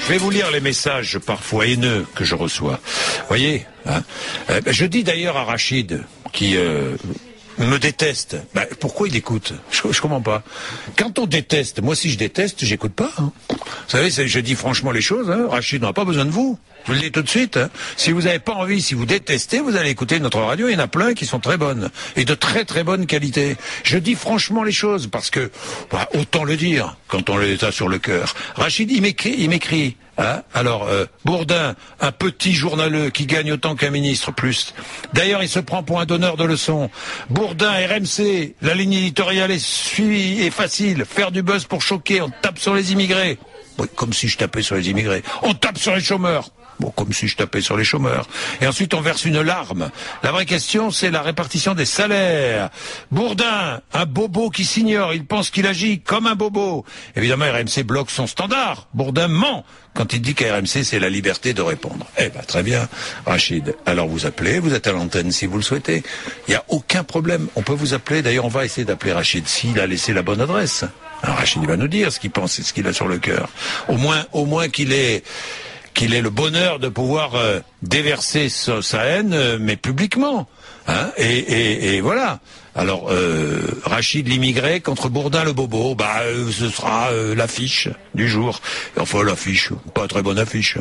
Je vais vous lire les messages parfois haineux que je reçois. Voyez, hein, je dis d'ailleurs à Rachid, qui me déteste. Pourquoi il écoute? Je comprends pas. Quand on déteste, moi si je déteste, j'écoute pas. Hein. Vous savez, je dis franchement les choses. Hein. Rachid n'a pas besoin de vous. Je vous le dis tout de suite. Hein. Si vous n'avez pas envie, si vous détestez, vous allez écouter notre radio. Il y en a plein qui sont très bonnes et de très très bonne qualité. Je dis franchement les choses parce que autant le dire quand on les a sur le cœur. Rachid, il m'écrit. Hein, alors, Bourdin, un petit journaleux qui gagne autant qu'un ministre, plus. D'ailleurs, il se prend pour un donneur de leçons. Bourdin, RMC, la ligne éditoriale est suivie et facile. Faire du buzz pour choquer, on tape sur les immigrés. Oui, comme si je tapais sur les immigrés. On tape sur les chômeurs. Bon, comme si je tapais sur les chômeurs. Et ensuite, on verse une larme. La vraie question, c'est la répartition des salaires. Bourdin, un bobo qui s'ignore, il pense qu'il agit comme un bobo. Évidemment, RMC bloque son standard. Bourdin ment quand il dit qu'à RMC, c'est la liberté de répondre. Très bien, Rachid. Alors vous appelez, vous êtes à l'antenne si vous le souhaitez. Il n'y a aucun problème. On peut vous appeler. D'ailleurs, on va essayer d'appeler Rachid s'il a laissé la bonne adresse. Alors Rachid, il va nous dire ce qu'il pense et ce qu'il a sur le cœur. Au moins qu'il ait le bonheur de pouvoir déverser sa haine, mais publiquement. Hein, et voilà. Alors, Rachid l'immigré contre Bourdin le bobo, ce sera l'affiche du jour. Enfin, l'affiche, pas très bonne affiche.